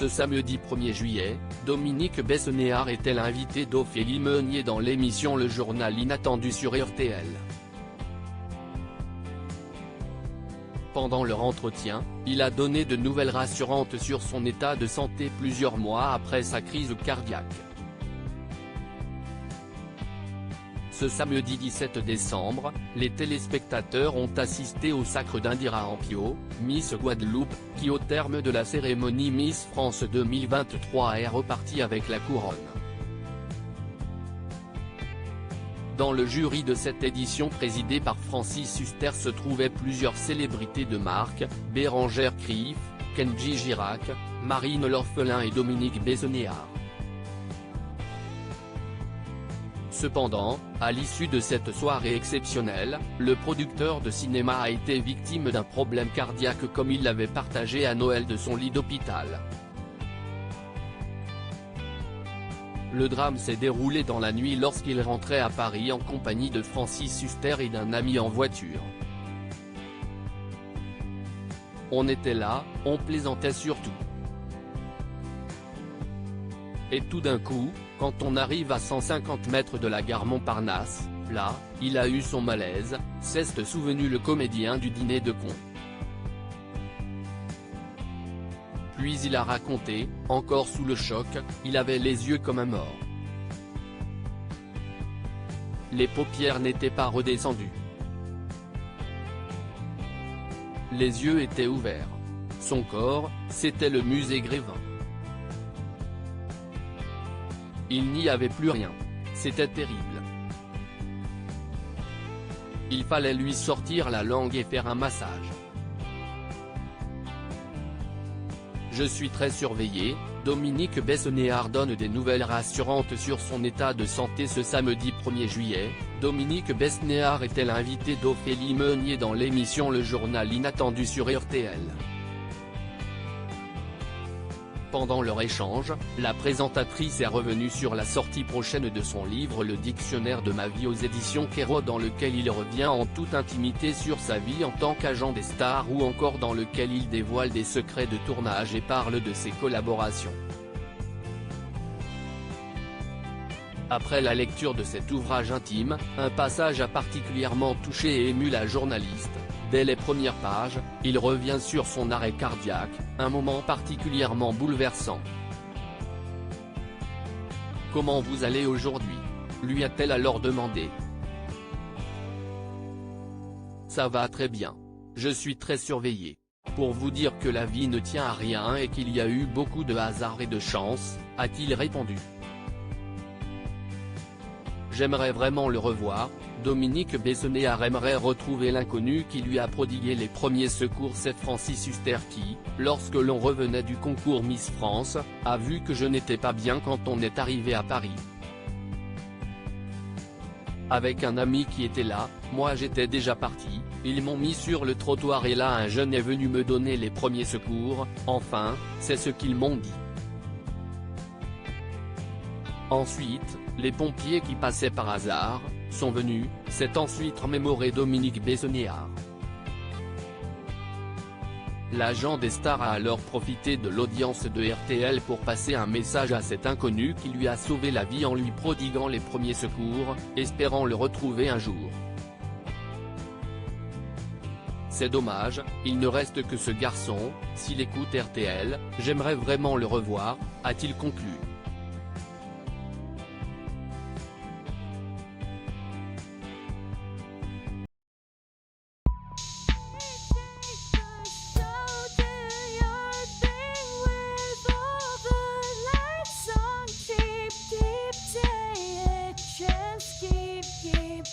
Ce samedi 1er juillet, Dominique Besnéard était l'invité d'Ophélie Meunier dans l'émission Le Journal Inattendu sur RTL. Pendant leur entretien, il a donné de nouvelles rassurantes sur son état de santé plusieurs mois après sa crise cardiaque. Ce samedi 17 décembre, les téléspectateurs ont assisté au sacre d'Indira Ampio, Miss Guadeloupe, qui au terme de la cérémonie Miss France 2023 est repartie avec la couronne. Dans le jury de cette édition présidée par Francis Huster se trouvaient plusieurs célébrités de marque, Bérengère Krief, Kenji Girac, Marine L'Orphelin et Dominique Besnéard. Cependant, à l'issue de cette soirée exceptionnelle, le producteur de cinéma a été victime d'un problème cardiaque comme il l'avait partagé à Noël de son lit d'hôpital. Le drame s'est déroulé dans la nuit lorsqu'il rentrait à Paris en compagnie de Francis Huster et d'un ami en voiture. On était là, on plaisantait surtout. Et tout d'un coup, quand on arrive à 150 mètres de la gare Montparnasse, là, il a eu son malaise, s'est souvenu le comédien du dîner de cons. Puis il a raconté, encore sous le choc, il avait les yeux comme un mort. Les paupières n'étaient pas redescendues. Les yeux étaient ouverts. Son corps, c'était le musée Grévin. Il n'y avait plus rien. C'était terrible. Il fallait lui sortir la langue et faire un massage. Je suis très surveillé, Dominique Besnéard donne des nouvelles rassurantes sur son état de santé ce samedi 1er juillet. Dominique Besnéard était l'invité d'Ophélie Meunier dans l'émission Le Journal Inattendu sur RTL. Pendant leur échange, la présentatrice est revenue sur la sortie prochaine de son livre Le Dictionnaire de ma vie aux éditions Kero, dans lequel il revient en toute intimité sur sa vie en tant qu'agent des stars ou encore dans lequel il dévoile des secrets de tournage et parle de ses collaborations. Après la lecture de cet ouvrage intime, un passage a particulièrement touché et ému la journaliste. Dès les premières pages, il revient sur son arrêt cardiaque, un moment particulièrement bouleversant. « Comment vous allez aujourd'hui » lui a-t-elle alors demandé. « Ça va très bien. Je suis très surveillé. Pour vous dire que la vie ne tient à rien et qu'il y a eu beaucoup de hasard et de chance », a-t-il répondu. J'aimerais vraiment le revoir. Dominique Besnéard aimerait retrouver l'inconnu qui lui a prodigué les premiers secours. C'est Francis Huster qui, lorsque l'on revenait du concours Miss France, a vu que je n'étais pas bien quand on est arrivé à Paris. Avec un ami qui était là, moi j'étais déjà parti, ils m'ont mis sur le trottoir et là un jeune est venu me donner les premiers secours, enfin, c'est ce qu'ils m'ont dit. Ensuite, les pompiers qui passaient par hasard sont venus, s'est ensuite remémoré Dominique Besnéard. L'agent des stars a alors profité de l'audience de RTL pour passer un message à cet inconnu qui lui a sauvé la vie en lui prodiguant les premiers secours, espérant le retrouver un jour. C'est dommage, il ne reste que ce garçon, s'il écoute RTL, j'aimerais vraiment le revoir, a-t-il conclu. Keep